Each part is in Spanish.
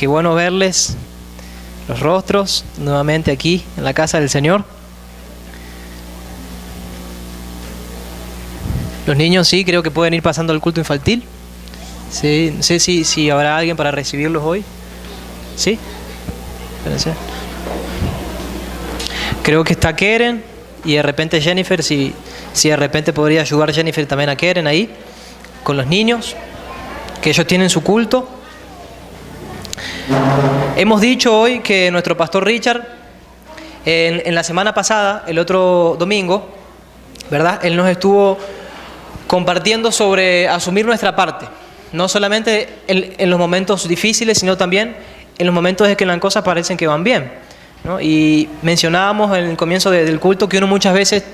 Qué bueno verles los rostros nuevamente aquí en la casa del Señor. Los niños sí, creo que pueden ir pasando al culto infantil. Sí, no sé si habrá alguien para recibirlos hoy. ¿Sí? Espérense. Creo que está Keren y de repente Jennifer, si de repente podría ayudar Jennifer también a Keren ahí, con los niños, que ellos tienen su culto. Hemos dicho hoy que nuestro pastor Richard, en la semana pasada, el otro domingo, ¿verdad? Él nos estuvo compartiendo sobre asumir nuestra parte, no solamente en los momentos difíciles, sino también en los momentos en que las cosas parecen que van bien, ¿no? Y mencionábamos en el comienzo del culto que uno muchas veces,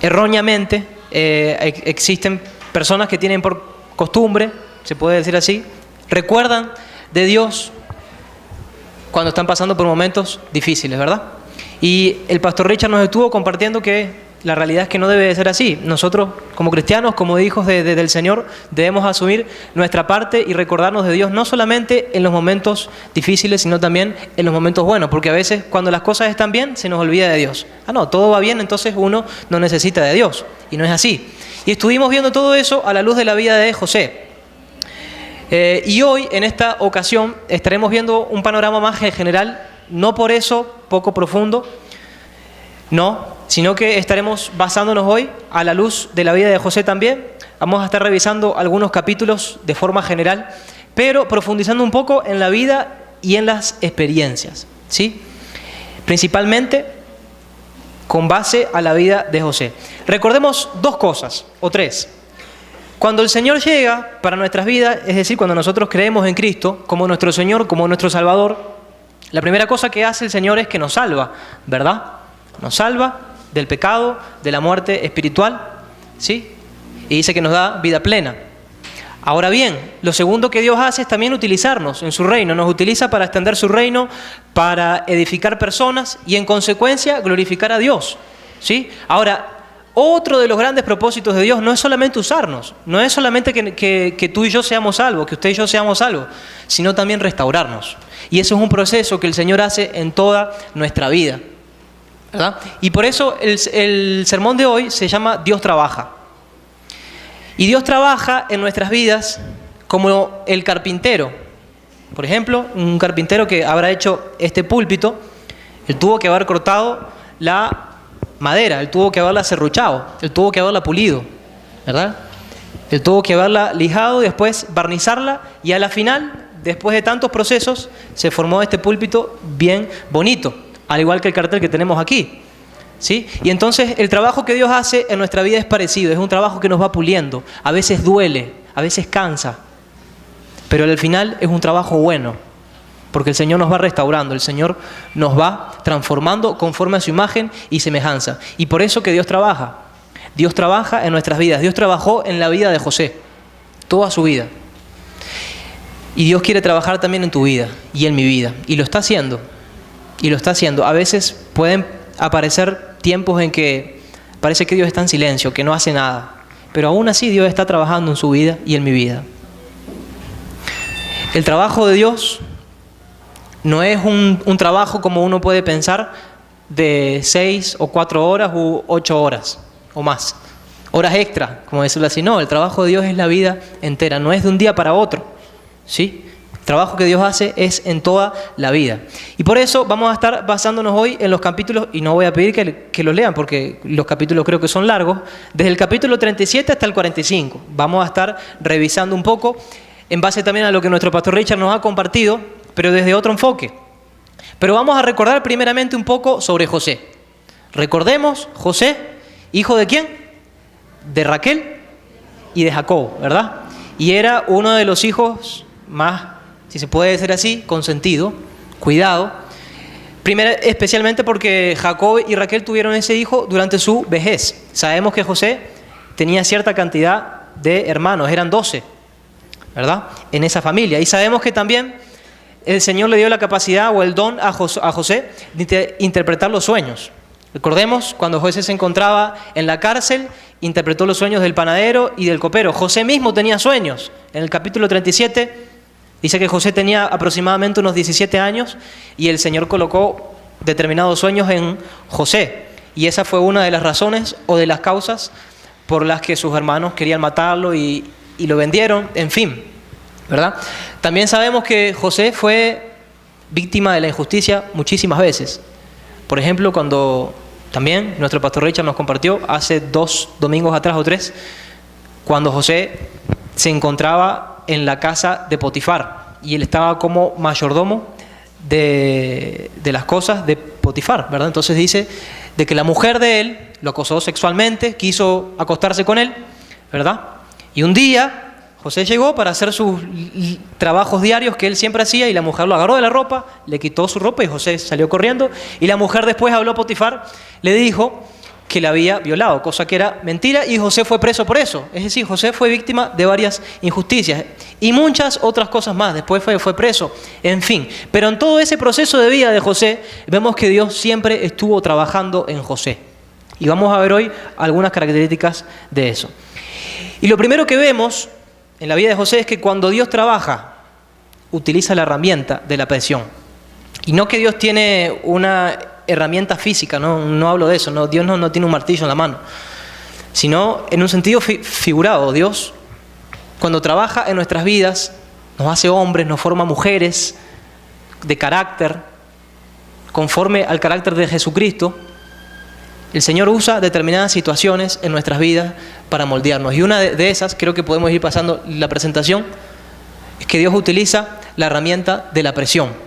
erróneamente, existen personas que tienen por costumbre, se puede decir así, recuerdan de Dios cuando están pasando por momentos difíciles, ¿verdad? Y el pastor Richard nos estuvo compartiendo que la realidad es que no debe de ser así. Nosotros, como cristianos, como hijos del Señor, debemos asumir nuestra parte y recordarnos de Dios no solamente en los momentos difíciles, sino también en los momentos buenos, porque a veces cuando las cosas están bien, se nos olvida de Dios. No, todo va bien, entonces uno no necesita de Dios, y no es así. Y estuvimos viendo todo eso a la luz de la vida de José. Y hoy, en esta ocasión, estaremos viendo un panorama más general, no por eso poco profundo, no, sino que estaremos basándonos hoy a la luz de la vida de José también. Vamos a estar revisando algunos capítulos de forma general, pero profundizando un poco en la vida y en las experiencias, ¿sí? Principalmente con base a la vida de José. Recordemos dos cosas, o tres. Cuando el Señor llega para nuestras vidas, es decir, cuando nosotros creemos en Cristo como nuestro Señor, como nuestro Salvador, la primera cosa que hace el Señor es que nos salva, ¿verdad? Nos salva del pecado, de la muerte espiritual, ¿sí? Y dice que nos da vida plena. Ahora bien, lo segundo que Dios hace es también utilizarnos en su reino. Nos utiliza para extender su reino, para edificar personas y en consecuencia glorificar a Dios, ¿sí? Ahora, otro de los grandes propósitos de Dios no es solamente usarnos, no es solamente que tú y yo seamos salvos, que usted y yo seamos salvos, sino también restaurarnos. Y eso es un proceso que el Señor hace en toda nuestra vida, ¿verdad? Y por eso el sermón de hoy se llama Dios trabaja. Y Dios trabaja en nuestras vidas como el carpintero. Por ejemplo, un carpintero que habrá hecho este púlpito, él tuvo que haber cortado la madera, él tuvo que haberla serruchado, él tuvo que haberla pulido, ¿verdad? Él tuvo que haberla lijado y después barnizarla, y a la final, después de tantos procesos, se formó este púlpito bien bonito, al igual que el cartel que tenemos aquí, ¿sí? Y entonces el trabajo que Dios hace en nuestra vida es parecido, es un trabajo que nos va puliendo, a veces duele, a veces cansa, pero al final es un trabajo bueno, porque el Señor nos va restaurando, el Señor nos va transformando conforme a su imagen y semejanza. Y por eso que Dios trabaja en nuestras vidas. Dios trabajó en la vida de José, toda su vida. Y Dios quiere trabajar también en tu vida y en mi vida. Y lo está haciendo. A veces pueden aparecer tiempos en que parece que Dios está en silencio, que no hace nada. Pero aún así Dios está trabajando en su vida y en mi vida. El trabajo de Dios no es un trabajo como uno puede pensar de 6 o 4 horas u 8 horas o más. Horas extra, como decirlo así. No, el trabajo de Dios es la vida entera, no es de un día para otro, ¿sí? El trabajo que Dios hace es en toda la vida. Y por eso vamos a estar basándonos hoy en los capítulos, y no voy a pedir que los lean porque los capítulos creo que son largos, desde el capítulo 37 hasta el 45. Vamos a estar revisando un poco en base también a lo que nuestro pastor Richard nos ha compartido, pero desde otro enfoque. Pero vamos a recordar primeramente un poco sobre José. Recordemos, José, ¿hijo de quién? De Raquel y de Jacob, ¿verdad? Y era uno de los hijos más, si se puede decir así, consentido, cuidado. Primero, especialmente porque Jacob y Raquel tuvieron ese hijo durante su vejez. Sabemos que José tenía cierta cantidad de hermanos, eran 12, ¿verdad? En esa familia. Y sabemos que también el Señor le dio la capacidad o el don a José de interpretar los sueños. Recordemos, cuando José se encontraba en la cárcel, interpretó los sueños del panadero y del copero. José mismo tenía sueños. En el capítulo 37 Dice que José tenía aproximadamente unos 17 años y el Señor colocó determinados sueños en José. Y esa fue una de las razones o de las causas por las que sus hermanos querían matarlo y lo vendieron, en fin, ¿verdad? También sabemos que José fue víctima de la injusticia muchísimas veces. Por ejemplo, cuando también nuestro pastor Richard nos compartió hace 2 domingos atrás o 3, cuando José se encontraba en la casa de Potifar y él estaba como mayordomo de las cosas de Potifar, ¿verdad? Entonces dice de que la mujer de él lo acosó sexualmente, quiso acostarse con él, ¿verdad? Y un día José llegó para hacer sus trabajos diarios que él siempre hacía y la mujer lo agarró de la ropa, le quitó su ropa y José salió corriendo y la mujer después habló a Potifar, le dijo que la había violado, cosa que era mentira y José fue preso por eso. Es decir, José fue víctima de varias injusticias y muchas otras cosas más. Después fue preso, en fin. Pero en todo ese proceso de vida de José vemos que Dios siempre estuvo trabajando en José. Y vamos a ver hoy algunas características de eso. Y lo primero que vemos en la vida de José es que cuando Dios trabaja, utiliza la herramienta de la presión. Y no que Dios tiene una herramienta física, no hablo de eso, no, Dios no tiene un martillo en la mano, sino en un sentido figurado. Dios, cuando trabaja en nuestras vidas, nos hace hombres, nos forma mujeres de carácter, conforme al carácter de Jesucristo. El Señor usa determinadas situaciones en nuestras vidas para moldearnos. Y una de esas, creo que podemos ir pasando la presentación, es que Dios utiliza la herramienta de la presión.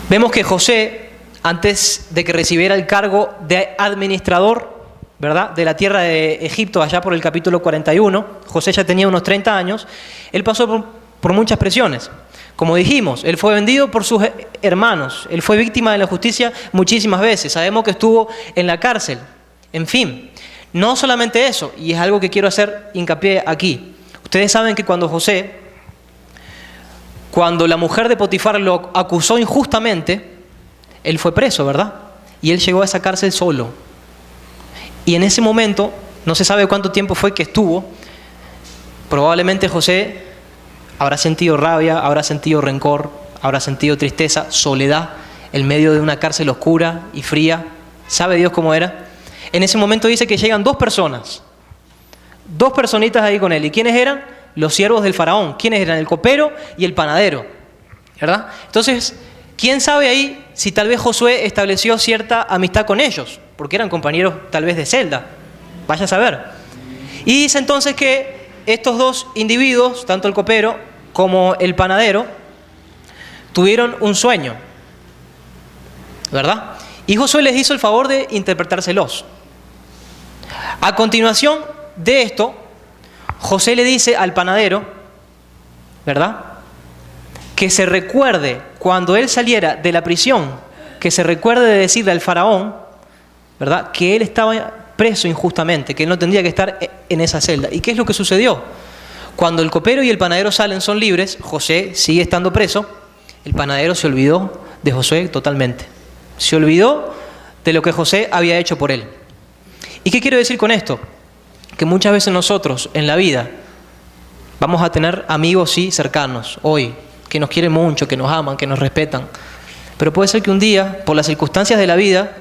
Vemos que José, antes de que recibiera el cargo de administrador, ¿verdad?, de la tierra de Egipto, allá por el capítulo 41, José ya tenía unos 30 años, él pasó por muchas presiones. Como dijimos, él fue vendido por sus hermanos, él fue víctima de la justicia muchísimas veces, sabemos que estuvo en la cárcel, en fin. No solamente eso, y es algo que quiero hacer hincapié aquí. Ustedes saben que cuando la mujer de Potifar lo acusó injustamente, él fue preso, ¿verdad? Y él llegó a esa cárcel solo. Y en ese momento, no se sabe cuánto tiempo fue que estuvo, probablemente José habrá sentido rabia, habrá sentido rencor, habrá sentido tristeza, soledad, en medio de una cárcel oscura y fría. ¿Sabe Dios cómo era? En ese momento dice que llegan 2 personas, 2 personitas ahí con él. ¿Y quiénes eran? Los siervos del faraón. ¿Quiénes eran? El copero y el panadero, ¿verdad? Entonces, ¿quién sabe ahí si tal vez Josué estableció cierta amistad con ellos? Porque eran compañeros tal vez de celda. Vaya a saber. Y dice entonces que estos 2 individuos, tanto el copero como el panadero, tuvieron un sueño, ¿verdad? Y Josué les hizo el favor de interpretárselos. A continuación de esto, José le dice al panadero, ¿verdad?, que se recuerde cuando él saliera de la prisión, que se recuerde de decirle al faraón, ¿verdad?, que él estaba preso injustamente, que él no tendría que estar en esa celda. ¿Y qué es lo que sucedió? Cuando el copero y el panadero salen, son libres, José sigue estando preso, el panadero se olvidó de José totalmente. Se olvidó de lo que José había hecho por él. ¿Y qué quiero decir con esto? Que muchas veces nosotros en la vida vamos a tener amigos, sí, cercanos, hoy, que nos quieren mucho, que nos aman, que nos respetan. Pero puede ser que un día, por las circunstancias de la vida,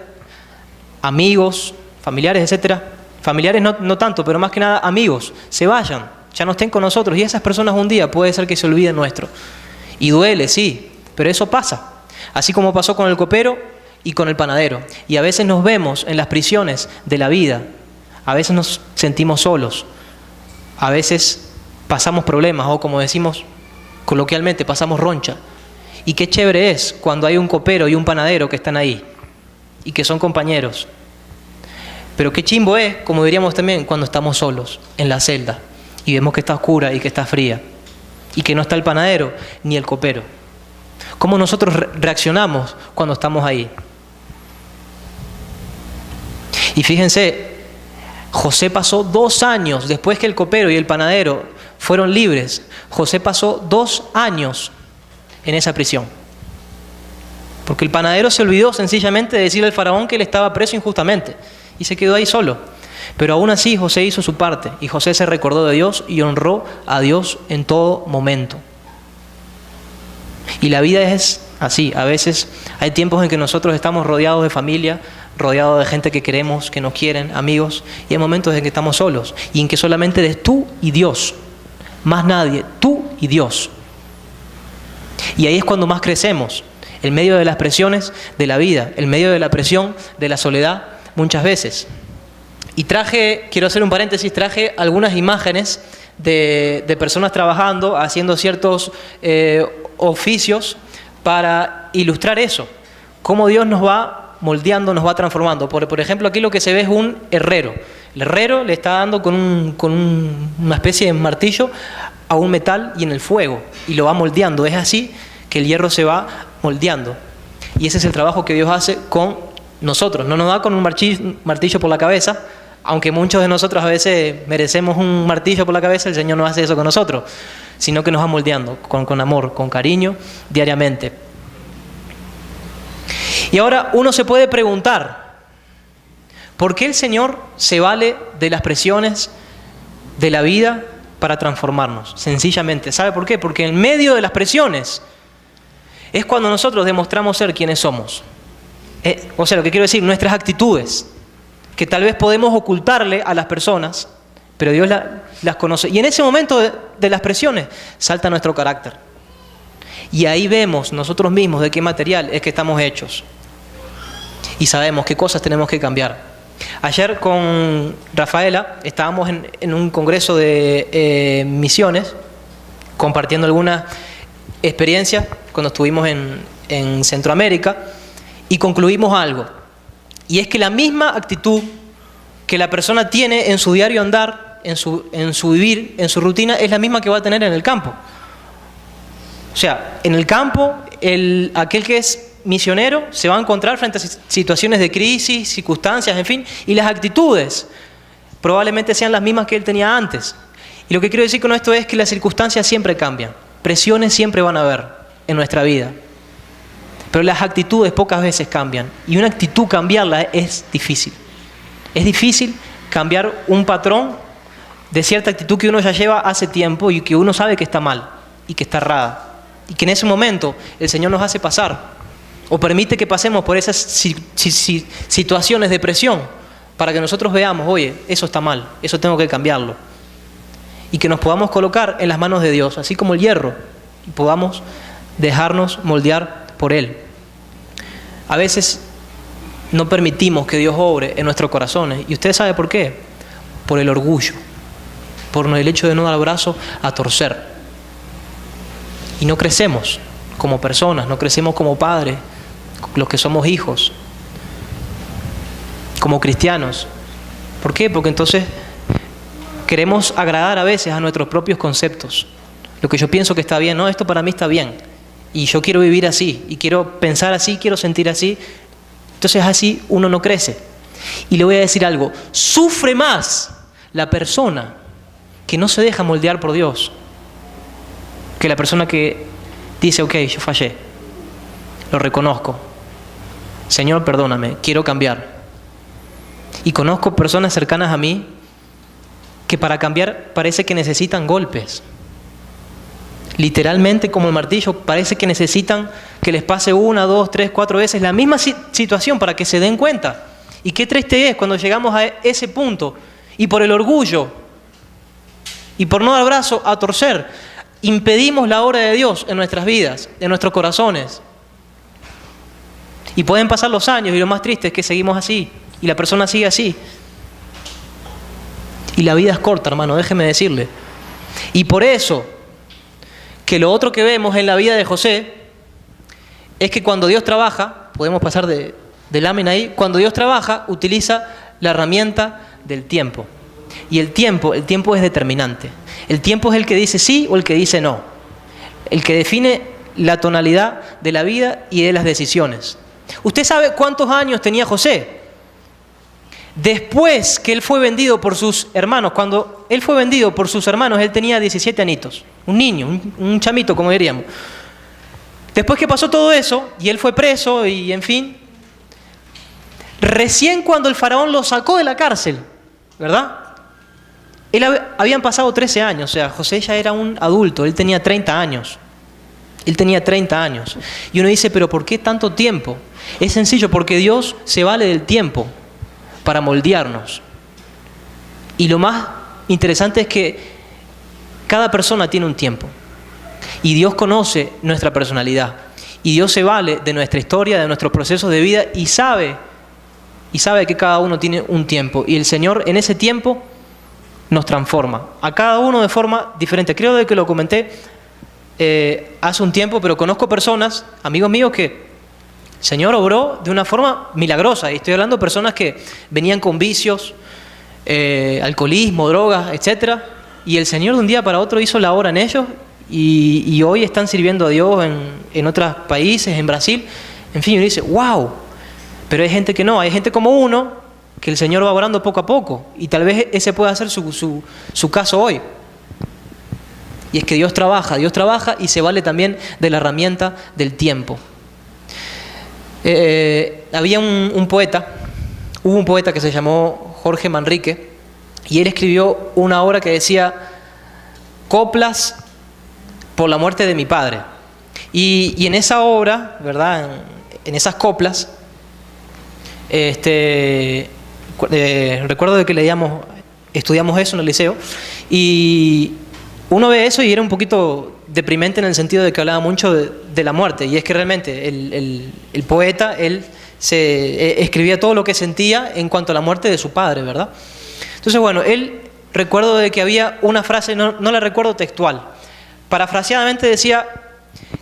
amigos, familiares, etcétera, familiares no tanto, pero más que nada amigos, se vayan, ya no estén con nosotros, y esas personas un día puede ser que se olviden nuestro. Y duele, sí, pero eso pasa. Así como pasó con el copero y con el panadero. Y a veces nos vemos en las prisiones de la vida, a veces nos sentimos solos, a veces pasamos problemas, o como decimos coloquialmente, pasamos roncha. Y qué chévere es cuando hay un copero y un panadero que están ahí, y que son compañeros. Pero qué chimbo es, como diríamos también, cuando estamos solos en la celda y vemos que está oscura y que está fría y que no está el panadero ni el copero. ¿Cómo nosotros reaccionamos cuando estamos ahí? Y fíjense, José pasó 2 años después que el copero y el panadero fueron libres. José pasó 2 años en esa prisión. Porque el panadero se olvidó sencillamente de decirle al faraón que él estaba preso injustamente y se quedó ahí solo. Pero aún así José hizo su parte y José se recordó de Dios y honró a Dios en todo momento. Y la vida es así. A veces hay tiempos en que nosotros estamos rodeados de familia, rodeados de gente que queremos, que nos quieren, amigos, y hay momentos en que estamos solos y en que solamente eres tú y Dios, más nadie, tú y Dios. Y ahí es cuando más crecemos, en medio de las presiones de la vida, en medio de la presión de la soledad muchas veces. Y quiero hacer un paréntesis, traje algunas imágenes de personas trabajando, haciendo ciertos oficios para ilustrar eso, cómo Dios nos va moldeando, nos va transformando. Por ejemplo, aquí lo que se ve es un herrero. El herrero le está dando con una especie de martillo a un metal y en el fuego, y lo va moldeando. Es así que el hierro se va moldeando. Y ese es el trabajo que Dios hace con nosotros. No nos da con un martillo por la cabeza, aunque muchos de nosotros a veces merecemos un martillo por la cabeza, el Señor no hace eso con nosotros, sino que nos va moldeando con amor, con cariño, diariamente. Y ahora uno se puede preguntar, ¿por qué el Señor se vale de las presiones de la vida para transformarnos? Sencillamente, ¿sabe por qué? Porque en medio de las presiones es cuando nosotros demostramos ser quienes somos. O sea, lo que quiero decir, nuestras actitudes, que tal vez podemos ocultarle a las personas, pero Dios las conoce. Y en ese momento de las presiones salta nuestro carácter. Y ahí vemos nosotros mismos de qué material es que estamos hechos. Y sabemos qué cosas tenemos que cambiar. Ayer con Rafaela estábamos en un congreso de misiones, compartiendo algunas experiencias cuando estuvimos en Centroamérica, y concluimos algo. Y es que la misma actitud que la persona tiene en su diario andar, en su vivir, en su rutina, es la misma que va a tener en el campo. O sea, en el campo, aquel que es misionero se va a encontrar frente a situaciones de crisis, circunstancias, en fin, y las actitudes probablemente sean las mismas que él tenía antes. Y lo que quiero decir con esto es que las circunstancias siempre cambian, presiones siempre van a haber en nuestra vida, pero las actitudes pocas veces cambian, y una actitud cambiarla es difícil. Es difícil cambiar un patrón de cierta actitud que uno ya lleva hace tiempo y que uno sabe que está mal y que está errada, y que en ese momento el Señor nos hace pasar o permite que pasemos por esas situaciones de presión para que nosotros veamos, oye, eso está mal, eso tengo que cambiarlo, y que nos podamos colocar en las manos de Dios, así como el hierro, y podamos dejarnos moldear por Él. A veces no permitimos que Dios obre en nuestros corazones, y usted sabe por qué, por el orgullo, por el hecho de no dar el brazo a torcer, y no crecemos como personas, no crecemos como padres, los que somos hijos, como cristianos. ¿Por qué? Porque entonces queremos agradar a veces a nuestros propios conceptos. Lo que yo pienso que está bien, no, esto para mí está bien, y yo quiero vivir así, y quiero pensar así, quiero sentir así. Entonces así uno no crece. Y le voy a decir algo, sufre más la persona que no se deja moldear por Dios que la persona que dice, ok, yo fallé, lo reconozco, Señor, perdóname, quiero cambiar. Y conozco personas cercanas a mí que para cambiar parece que necesitan golpes. Literalmente, como el martillo, parece que necesitan que les pase 1, 2, 3, 4 veces la misma situación para que se den cuenta. Y qué triste es cuando llegamos a ese punto y por el orgullo y por no dar brazo a torcer, impedimos la obra de Dios en nuestras vidas, en nuestros corazones. Y pueden pasar los años y lo más triste es que seguimos así y la persona sigue así. Y la vida es corta, hermano, déjeme decirle. Y por eso que lo otro que vemos en la vida de José es que cuando Dios trabaja, podemos pasar de lámina ahí, cuando Dios trabaja utiliza la herramienta del tiempo. Y el tiempo es determinante. El tiempo es el que dice sí o el que dice no. El que define la tonalidad de la vida y de las decisiones. ¿Usted sabe cuántos años tenía José? Después que él fue vendido por sus hermanos, cuando él fue vendido por sus hermanos, él tenía 17 añitos. Un niño, un chamito, como diríamos. Después que pasó todo eso, y él fue preso, y en fin, recién cuando el faraón lo sacó de la cárcel, ¿verdad? Habían pasado 13 años, o sea, José ya era un adulto, él tenía 30 años. Él tenía 30 años. Y uno dice, ¿pero por qué tanto tiempo? Es sencillo, porque Dios se vale del tiempo para moldearnos. Y lo más interesante es que cada persona tiene un tiempo. Y Dios conoce nuestra personalidad. Y Dios se vale de nuestra historia, de nuestros procesos de vida y sabe que cada uno tiene un tiempo. Y el Señor en ese tiempo nos transforma. A cada uno de forma diferente. Creo de que lo comenté hace un tiempo, pero conozco personas, amigos míos, que el Señor obró de una forma milagrosa. Y estoy hablando de personas que venían con vicios, alcoholismo, drogas, etc. Y el Señor de un día para otro hizo la obra en ellos y hoy están sirviendo a Dios en otros países, en Brasil. En fin, uno dice, wow. Pero hay gente que no, hay gente como uno que el Señor va obrando poco a poco. Y tal vez ese pueda ser su caso hoy. Y es que Dios trabaja y se vale también de la herramienta del tiempo. Había un poeta, hubo un poeta que se llamó Jorge Manrique, y él escribió una obra que decía Coplas por la muerte de mi padre. Y en esa obra, ¿verdad? En esas coplas, recuerdo de que estudiamos eso en el liceo, y uno ve eso y era un poquito deprimente en el sentido de que hablaba mucho de la muerte. Y es que realmente el poeta, él escribía todo lo que sentía en cuanto a la muerte de su padre, ¿verdad? Entonces, bueno, recuerdo de que había una frase, no la recuerdo textual, parafraseadamente decía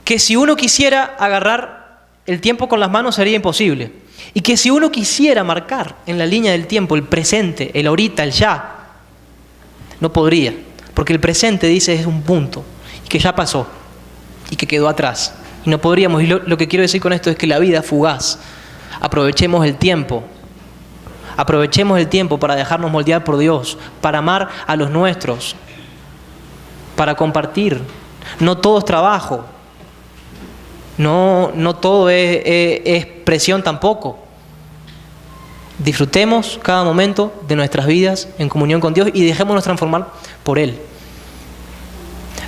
que si uno quisiera agarrar el tiempo con las manos sería imposible. Y que si uno quisiera marcar en la línea del tiempo el presente, el ahorita, el ya, no podría. Porque el presente, dice, es un punto y que ya pasó y que quedó atrás. Y no podríamos, y lo que quiero decir con esto es que la vida es fugaz. Aprovechemos el tiempo. Aprovechemos el tiempo para dejarnos moldear por Dios, para amar a los nuestros, para compartir. No todo es trabajo. No todo es presión tampoco. Disfrutemos cada momento de nuestras vidas en comunión con Dios y dejémonos transformar por Él.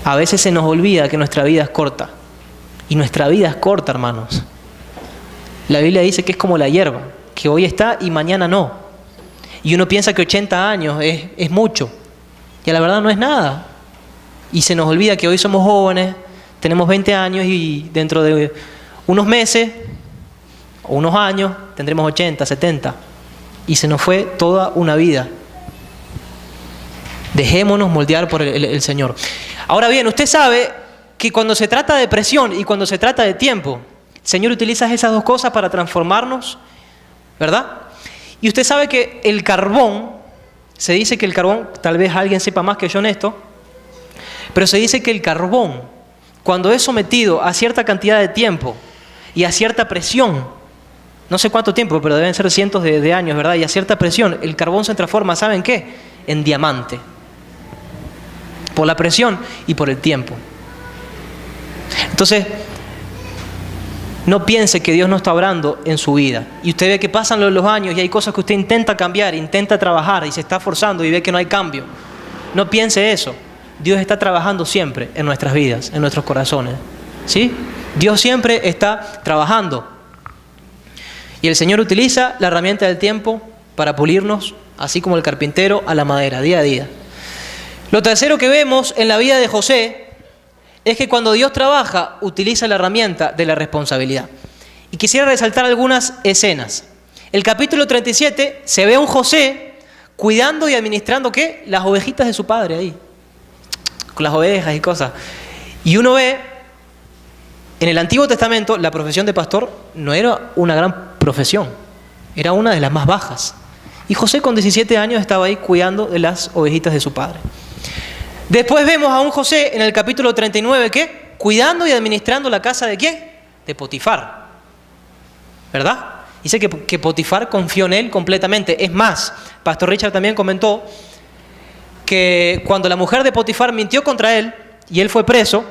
A veces se nos olvida que nuestra vida es corta. Y nuestra vida es corta, hermanos. La Biblia dice que es como la hierba, que hoy está y mañana no. Y uno piensa que 80 años es mucho. Y la verdad no es nada. Y se nos olvida que hoy somos jóvenes, tenemos 20 años y dentro de unos meses o unos años tendremos 80, 70. Y se nos fue toda una vida. Dejémonos moldear por el Señor. Ahora bien, usted sabe que cuando se trata de presión y cuando se trata de tiempo, el Señor utiliza esas dos cosas para transformarnos, ¿verdad? Y usted sabe que el carbón, se dice que el carbón, tal vez alguien sepa más que yo en esto, pero se dice que el carbón, cuando es sometido a cierta cantidad de tiempo y a cierta presión, no sé cuánto tiempo, pero deben ser cientos de años, ¿verdad? Y a cierta presión, el carbón se transforma, ¿saben qué? En diamante. Por la presión y por el tiempo. Entonces, no piense que Dios no está obrando en su vida. Y usted ve que pasan los años y hay cosas que usted intenta cambiar, intenta trabajar y se está forzando y ve que no hay cambio. No piense eso. Dios está trabajando siempre en nuestras vidas, en nuestros corazones. ¿Sí? Dios siempre está trabajando. Y el Señor utiliza la herramienta del tiempo para pulirnos, así como el carpintero a la madera, día a día. Lo tercero que vemos en la vida de José es que cuando Dios trabaja, utiliza la herramienta de la responsabilidad. Y quisiera resaltar algunas escenas. El capítulo 37 se ve a un José cuidando y administrando, ¿qué? Las ovejitas de su padre ahí. Con las ovejas y cosas. Y uno ve, en el Antiguo Testamento, la profesión de pastor no era una gran profesión. Era una de las más bajas. Y José con 17 años estaba ahí cuidando de las ovejitas de su padre. Después vemos a un José en el capítulo 39, ¿qué? Cuidando y administrando la casa de ¿quién? De Potifar. ¿Verdad? Dice que Potifar confió en él completamente. Es más, Pastor Richard también comentó que cuando la mujer de Potifar mintió contra él y él fue preso,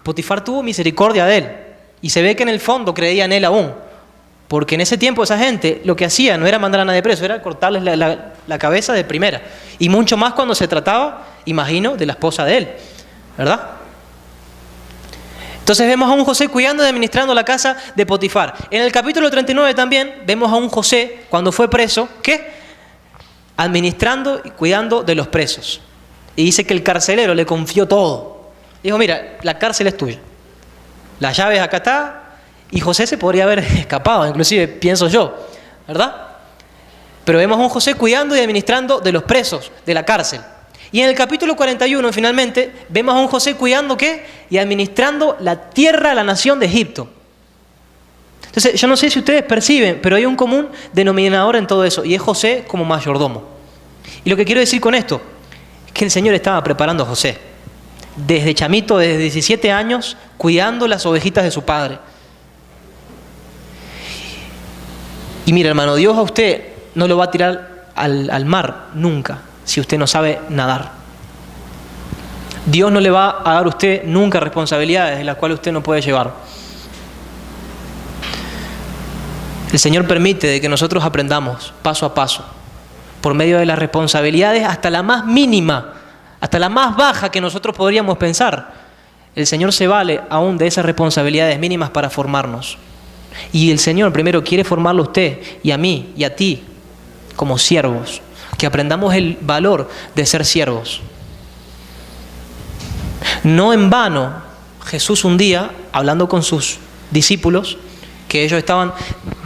Potifar tuvo misericordia de él. Y se ve que en el fondo creía en él aún. Porque en ese tiempo esa gente lo que hacía no era mandar a nadie preso, era cortarles la cabeza de primera. Y mucho más cuando se trataba, imagino, de la esposa de él, ¿verdad? Entonces vemos a un José cuidando y administrando la casa de Potifar. En el capítulo 39 también vemos a un José, cuando fue preso, ¿qué? Administrando y cuidando de los presos. Y dice que el carcelero le confió todo. Dijo, mira, la cárcel es tuya. Las llaves acá está. Y José se podría haber escapado, inclusive pienso yo, ¿verdad? Pero vemos a un José cuidando y administrando de los presos de la cárcel. Y en el capítulo 41, finalmente, vemos a un José cuidando, ¿qué? Y administrando la tierra de la nación de Egipto. Entonces, yo no sé si ustedes perciben, pero hay un común denominador en todo eso, y es José como mayordomo. Y lo que quiero decir con esto es que el Señor estaba preparando a José. Desde chamito, desde 17 años, cuidando las ovejitas de su padre. Y mira, hermano, Dios a usted no lo va a tirar al mar nunca, si usted no sabe nadar. Dios no le va a dar a usted nunca responsabilidades de las cuales usted no puede llevar. El Señor permite de que nosotros aprendamos paso a paso, por medio de las responsabilidades, hasta la más mínima, hasta la más baja que nosotros podríamos pensar. El Señor se vale aún de esas responsabilidades mínimas para formarnos. Y el Señor primero quiere formarlo a usted y a mí y a ti como siervos, que aprendamos el valor de ser siervos. No en vano, Jesús un día, hablando con sus discípulos, que ellos estaban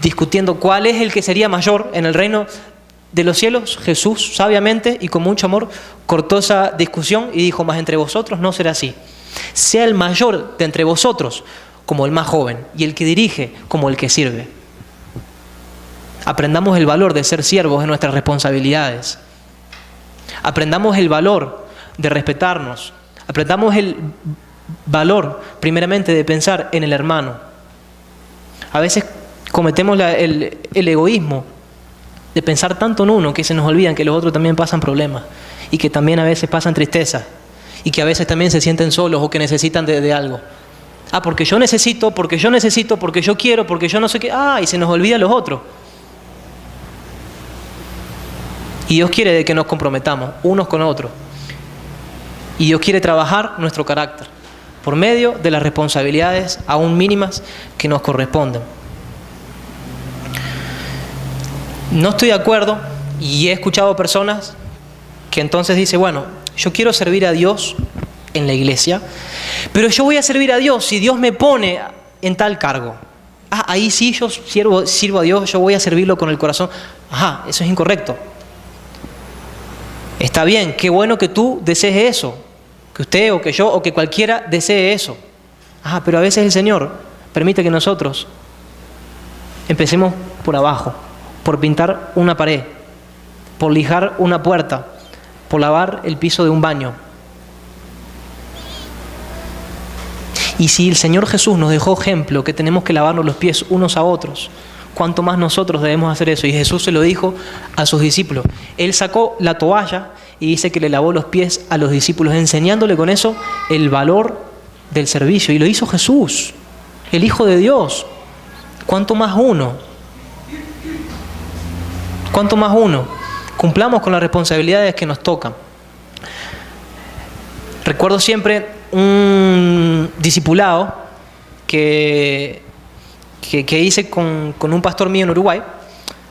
discutiendo cuál es el que sería mayor en el reino de los cielos, Jesús sabiamente y con mucho amor cortó esa discusión y dijo, mas entre vosotros no será así. Sea el mayor de entre vosotros como el más joven y el que dirige como el que sirve. Aprendamos el valor de ser siervos en nuestras responsabilidades. Aprendamos el valor de respetarnos. Aprendamos el valor, primeramente, de pensar en el hermano. A veces cometemos el egoísmo de pensar tanto en uno que se nos olvidan que los otros también pasan problemas y que también a veces pasan tristeza y que a veces también se sienten solos o que necesitan de algo. Porque yo necesito, porque yo quiero, porque yo no sé qué. Y se nos olvida los otros. Y Dios quiere de que nos comprometamos unos con otros. Y Dios quiere trabajar nuestro carácter por medio de las responsabilidades aún mínimas que nos corresponden. No estoy de acuerdo y he escuchado personas que entonces dicen, bueno, yo quiero servir a Dios en la iglesia, pero yo voy a servir a Dios si Dios me pone en tal cargo. Ahí sí yo sirvo a Dios, yo voy a servirlo con el corazón. Eso es incorrecto. Está bien, qué bueno que tú desees eso, que usted o que yo o que cualquiera desee eso. Pero a veces el Señor permite que nosotros empecemos por abajo, por pintar una pared, por lijar una puerta, por lavar el piso de un baño. Y si el Señor Jesús nos dejó ejemplo que tenemos que lavarnos los pies unos a otros, ¿cuánto más nosotros debemos hacer eso? Y Jesús se lo dijo a sus discípulos. Él sacó la toalla y dice que le lavó los pies a los discípulos, enseñándole con eso el valor del servicio. Y lo hizo Jesús, el Hijo de Dios. ¿Cuánto más uno? ¿Cuánto más uno? Cumplamos con las responsabilidades que nos tocan. Recuerdo siempre un discipulado que hice con un pastor mío en Uruguay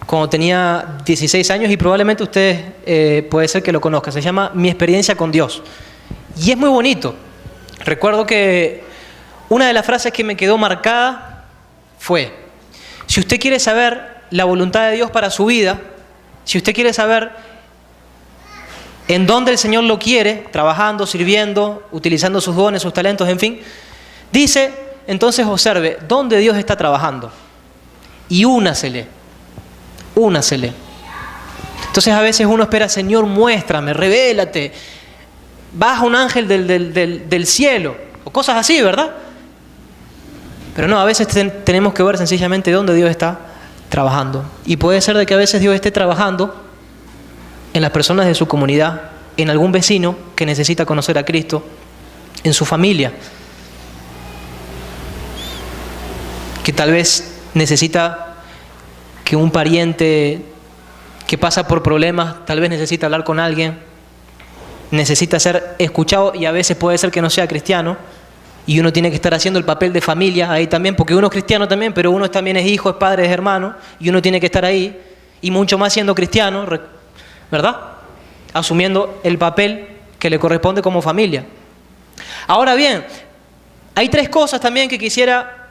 cuando tenía 16 años y probablemente ustedes puede ser que lo conozcan. Se llama Mi experiencia con Dios y es muy bonito. Recuerdo que una de las frases que me quedó marcada fue: si usted quiere saber la voluntad de Dios para su vida, si usted quiere saber en dónde el Señor lo quiere, trabajando, sirviendo, utilizando sus dones, sus talentos, en fin, dice, entonces observe dónde Dios está trabajando y únasele. Entonces a veces uno espera, Señor, muéstrame, revélate, baja un ángel del cielo, o cosas así, ¿verdad? Pero no, a veces tenemos que ver sencillamente dónde Dios está trabajando. Y puede ser de que a veces Dios esté trabajando en las personas de su comunidad, en algún vecino que necesita conocer a Cristo, en su familia, que tal vez necesita que un pariente que pasa por problemas tal vez necesita hablar con alguien, necesita ser escuchado y a veces puede ser que no sea cristiano y uno tiene que estar haciendo el papel de familia ahí también, porque uno es cristiano también, pero uno también es hijo, es padre, es hermano y uno tiene que estar ahí y mucho más siendo cristiano, ¿verdad? Asumiendo el papel que le corresponde como familia. Ahora bien, hay 3 cosas también que quisiera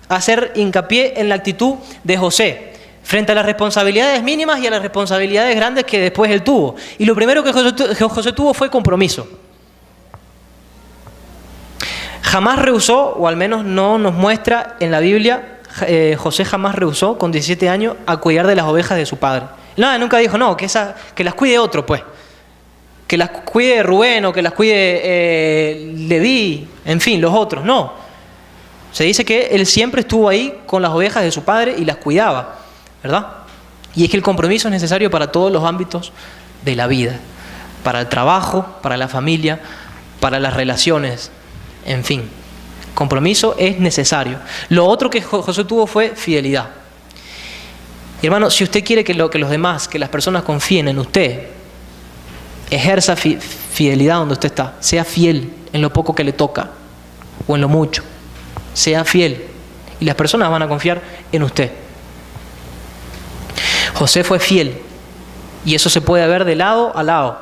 hacer hincapié en la actitud de José frente a las responsabilidades mínimas y a las responsabilidades grandes que después él tuvo. Y lo primero que José tuvo fue compromiso. Jamás rehusó, o al menos no nos muestra en la Biblia, José jamás rehusó con 17 años a cuidar de las ovejas de su padre. Nunca dijo, no, que las cuide otro, pues. Que las cuide Rubén o que las cuide Leví, en fin, los otros. No. Se dice que él siempre estuvo ahí con las ovejas de su padre y las cuidaba, ¿verdad? Y es que el compromiso es necesario para todos los ámbitos de la vida. Para el trabajo, para la familia, para las relaciones, en fin. Compromiso es necesario. Lo otro que José tuvo fue fidelidad. Y hermano, si usted quiere que los demás, que las personas confíen en usted, ejerza fidelidad donde usted está. Sea fiel en lo poco que le toca o en lo mucho. Sea fiel y las personas van a confiar en usted. José fue fiel y eso se puede ver de lado a lado,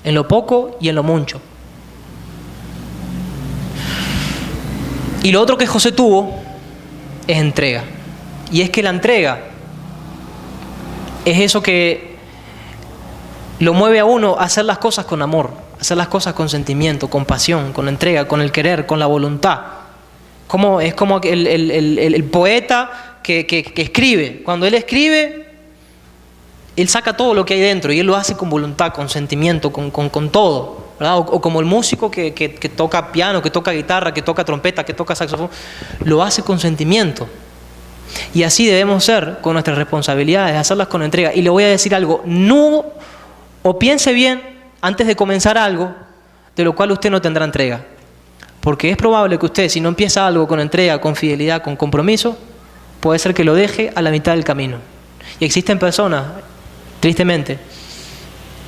en lo poco y en lo mucho. Y lo otro que José tuvo es entrega. Y es que la entrega es eso que lo mueve a uno a hacer las cosas con amor, a hacer las cosas con sentimiento, con pasión, con entrega, con el querer, con la voluntad. Es como el poeta que escribe. Cuando él escribe, él saca todo lo que hay dentro y él lo hace con voluntad, con sentimiento, con todo, ¿verdad? O como el músico que toca piano, que toca guitarra, que toca trompeta, que toca saxofón, lo hace con sentimiento. Y así debemos ser con nuestras responsabilidades, hacerlas con entrega. Y le voy a decir algo, no, o piense bien antes de comenzar algo de lo cual usted no tendrá entrega. Porque es probable que usted, si no empieza algo con entrega, con fidelidad, con compromiso, puede ser que lo deje a la mitad del camino. Y existen personas, tristemente,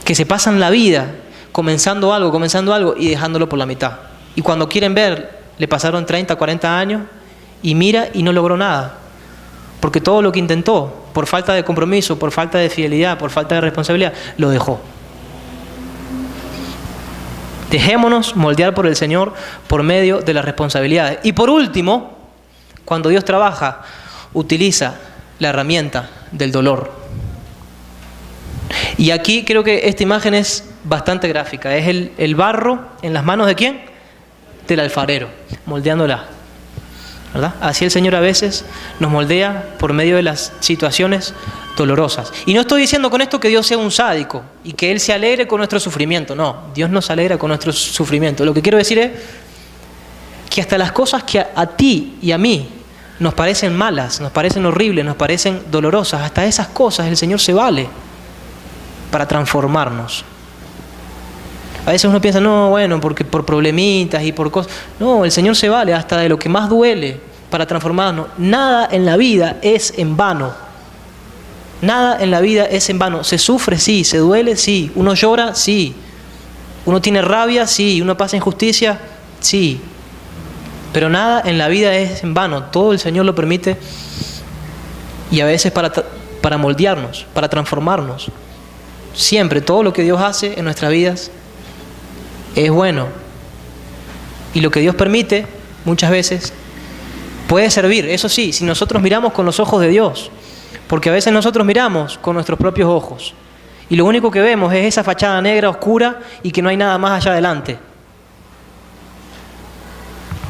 que se pasan la vida comenzando algo y dejándolo por la mitad. Y cuando quieren ver, le pasaron 30, 40 años y mira y no logró nada. Porque todo lo que intentó, por falta de compromiso, por falta de fidelidad, por falta de responsabilidad, lo dejó. Dejémonos moldear por el Señor por medio de las responsabilidades. Y por último, cuando Dios trabaja, utiliza la herramienta del dolor. Y aquí creo que esta imagen es bastante gráfica. Es el barro en las manos ¿de quién? Del alfarero, moldeándola, ¿verdad? Así el Señor a veces nos moldea por medio de las situaciones dolorosas. Y no estoy diciendo con esto que Dios sea un sádico y que Él se alegre con nuestro sufrimiento. No, Dios nos alegra con nuestro sufrimiento. Lo que quiero decir es que hasta las cosas que a ti y a mí nos parecen malas, nos parecen horribles, nos parecen dolorosas, hasta esas cosas el Señor se vale para transformarnos. A veces uno piensa, no, bueno, porque por problemitas y por cosas. No, el Señor se vale hasta de lo que más duele para transformarnos. Nada en la vida es en vano. Nada en la vida es en vano. Se sufre, sí. Se duele, sí. Uno llora, sí. Uno tiene rabia, sí. Uno pasa injusticia, sí. Pero nada en la vida es en vano. Todo el Señor lo permite y a veces para moldearnos, para transformarnos. Siempre, todo lo que Dios hace en nuestras vidas es bueno. Y lo que Dios permite, muchas veces, puede servir. Eso sí, si nosotros miramos con los ojos de Dios. Porque a veces nosotros miramos con nuestros propios ojos. Y lo único que vemos es esa fachada negra, oscura, y que no hay nada más allá adelante.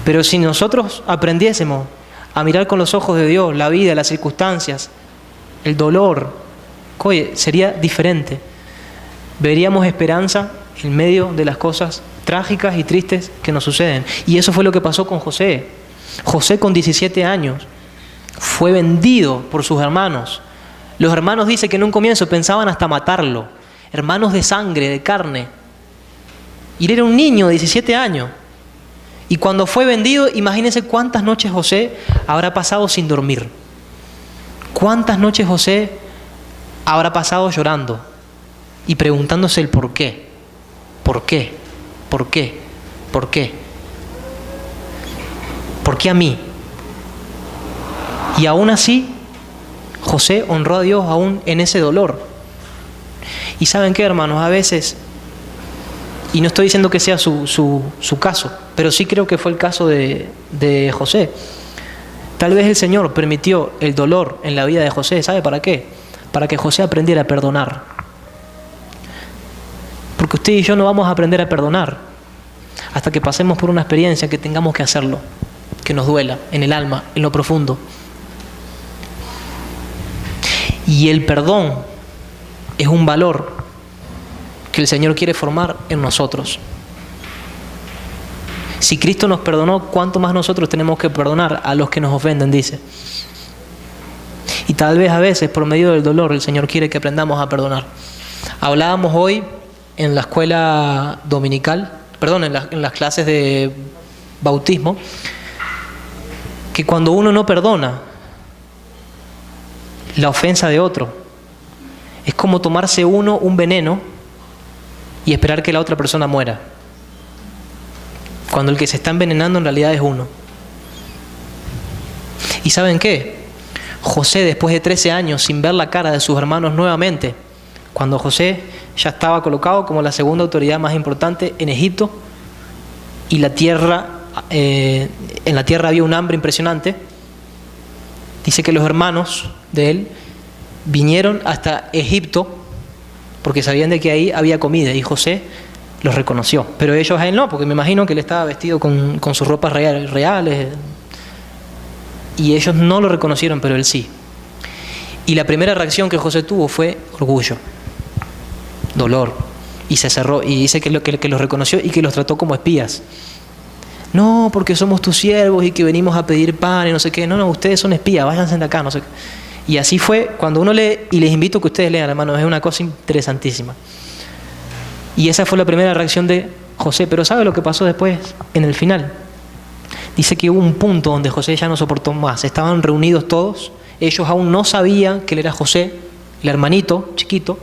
Pero si nosotros aprendiésemos a mirar con los ojos de Dios la vida, las circunstancias, el dolor, oye, sería diferente. Veríamos esperanza en medio de las cosas trágicas y tristes que nos suceden. Y eso fue lo que pasó con José. José con 17 años fue vendido por sus hermanos. Los hermanos dicen que en un comienzo pensaban hasta matarlo. Hermanos de sangre, de carne. Y él era un niño de 17 años. Y cuando fue vendido, imagínense cuántas noches José habrá pasado sin dormir. ¿Cuántas noches José habrá pasado llorando y preguntándose el por qué? ¿Por qué? ¿Por qué? ¿Por qué? ¿Por qué a mí? Y aún así, José honró a Dios aún en ese dolor. Y ¿saben qué, hermanos? A veces, y no estoy diciendo que sea su caso, pero sí creo que fue el caso de José. Tal vez el Señor permitió el dolor en la vida de José. ¿Sabe para qué? Para que José aprendiera a perdonar. Porque usted y yo no vamos a aprender a perdonar hasta que pasemos por una experiencia que tengamos que hacerlo, que nos duela en el alma, en lo profundo. Y el perdón es un valor que el Señor quiere formar en nosotros. Si Cristo nos perdonó, ¿cuánto más nosotros tenemos que perdonar a los que nos ofenden? Dice. Y tal vez a veces, por medio del dolor, el Señor quiere que aprendamos a perdonar. Hablábamos hoy en la escuela dominical, en las clases de bautismo, que cuando uno no perdona la ofensa de otro, es como tomarse uno un veneno y esperar que la otra persona muera, cuando el que se está envenenando en realidad es uno. ¿Y saben qué? José, después de 13 años sin ver la cara de sus hermanos nuevamente, cuando José ya estaba colocado como la segunda autoridad más importante en Egipto y la tierra, en la tierra había un hambre impresionante, dice que los hermanos de él vinieron hasta Egipto porque sabían de que ahí había comida y José los reconoció. Pero ellos a él no, porque me imagino que él estaba vestido con sus ropas reales y ellos no lo reconocieron, pero él sí. Y la primera reacción que José tuvo fue orgullo, dolor, y se cerró, y dice que los reconoció y que los trató como espías. No, porque somos tus siervos y que venimos a pedir pan y no sé qué. No, ustedes son espías, váyanse de acá, no sé qué. Y así fue, cuando uno lee, y les invito a que ustedes lean, hermanos, es una cosa interesantísima. Y esa fue la primera reacción de José. Pero ¿sabe lo que pasó después, en el final? Dice que hubo un punto donde José ya no soportó más. Estaban reunidos todos, ellos aún no sabían que él era José, el hermanito chiquito.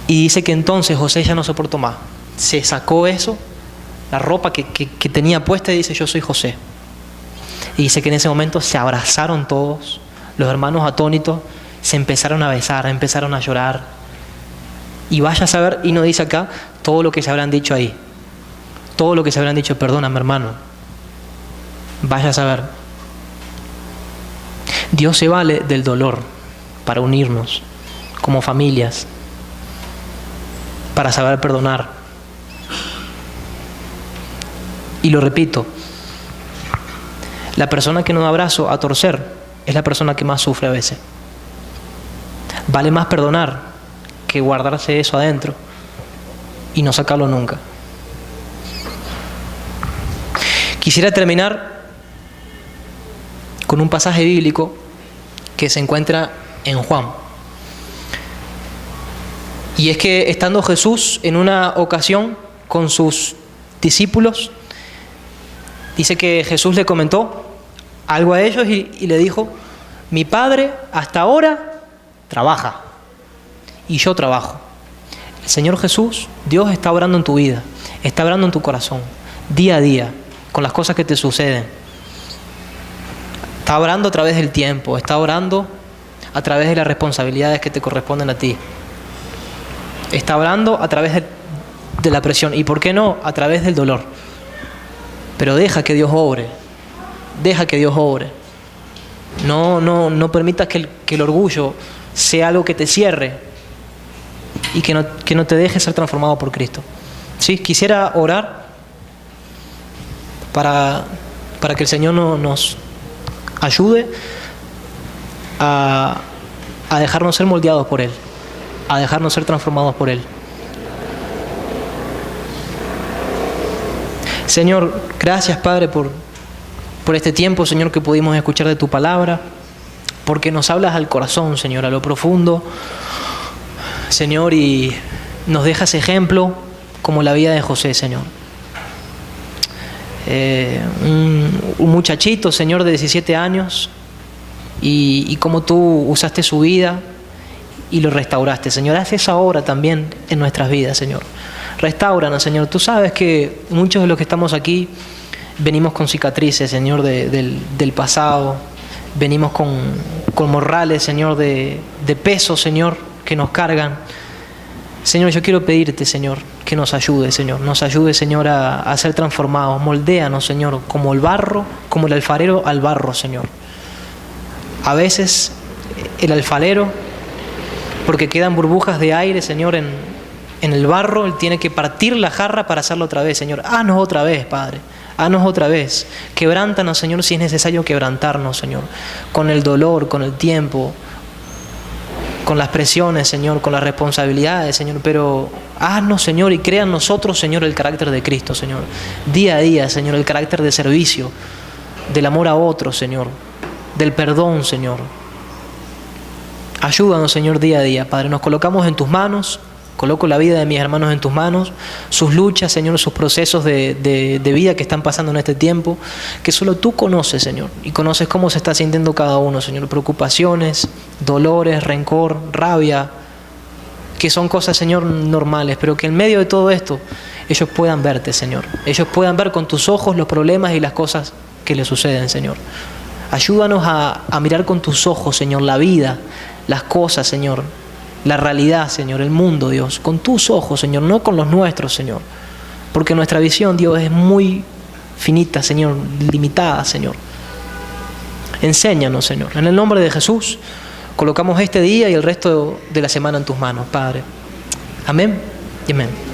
Y dice que entonces José ya no soportó más. Se sacó eso, la ropa que tenía puesta, y dice: yo soy José. Y dice que en ese momento se abrazaron todos, los hermanos atónitos, se empezaron a besar, empezaron a llorar. Y vaya a saber, y no dice acá, todo lo que se habrán dicho ahí. Todo lo que se habrán dicho: perdóname, hermano. Vaya a saber. Dios se vale del dolor para unirnos como familias, para saber perdonar. Y lo repito, la persona que no da abrazo a torcer es la persona que más sufre a veces. Vale más perdonar que guardarse eso adentro y no sacarlo nunca. Quisiera terminar con un pasaje bíblico que se encuentra en Juan. Y es que estando Jesús en una ocasión con sus discípulos, dice que Jesús le comentó algo a ellos y le dijo: mi Padre hasta ahora trabaja y yo trabajo. El Señor Jesús, Dios, está obrando en tu vida, está obrando en tu corazón, día a día, con las cosas que te suceden. Está obrando a través del tiempo, está obrando a través de las responsabilidades que te corresponden a ti. Está obrando a través de la presión y, ¿por qué no?, a través del dolor. Pero deja que Dios obre, deja que Dios obre. No permitas que el orgullo sea algo que te cierre y que no te deje ser transformado por Cristo. ¿Sí? Quisiera orar para que el Señor nos ayude a dejarnos ser moldeados por Él, a dejarnos ser transformados por Él. Señor, gracias, Padre, por este tiempo, Señor, que pudimos escuchar de tu palabra, porque nos hablas al corazón, Señor, a lo profundo, Señor, y nos dejas ejemplo como la vida de José, Señor. Un muchachito, Señor, de 17 años, y cómo tú usaste su vida y lo restauraste. Señor, haz esa obra también en nuestras vidas, Señor. Restáuranos, Señor. Tú sabes que muchos de los que estamos aquí venimos con cicatrices, Señor, del pasado. Venimos con morrales, Señor, de peso, Señor, que nos cargan. Señor, yo quiero pedirte, Señor, que nos ayude, Señor. Nos ayude, Señor, a ser transformados. Moldéanos, Señor, como el barro, como el alfarero al barro, Señor. A veces el alfarero, porque quedan burbujas de aire, Señor, en el barro, Él tiene que partir la jarra para hacerlo otra vez, Señor. Haznos otra vez, Padre. Haznos otra vez. Quebrántanos, Señor, si es necesario quebrantarnos, Señor. Con el dolor, con el tiempo, con las presiones, Señor, con las responsabilidades, Señor. Pero haznos, Señor, y crea en nosotros, Señor, el carácter de Cristo, Señor. Día a día, Señor, el carácter de servicio, del amor a otros, Señor. Del perdón, Señor. Ayúdanos, Señor, día a día, Padre. Nos colocamos en tus manos. Coloco la vida de mis hermanos en tus manos, sus luchas, Señor, sus procesos de vida que están pasando en este tiempo, que solo tú conoces, Señor, y conoces cómo se está sintiendo cada uno, Señor. Preocupaciones, dolores, rencor, rabia, que son cosas, Señor, normales, pero que en medio de todo esto ellos puedan verte, Señor. Ellos puedan ver con tus ojos los problemas y las cosas que les suceden, Señor. Ayúdanos a mirar con tus ojos, Señor, la vida, las cosas, Señor, la realidad, Señor, el mundo, Dios, con tus ojos, Señor, no con los nuestros, Señor. Porque nuestra visión, Dios, es muy finita, Señor, limitada, Señor. Enséñanos, Señor. En el nombre de Jesús, colocamos este día y el resto de la semana en tus manos, Padre. Amén y amén.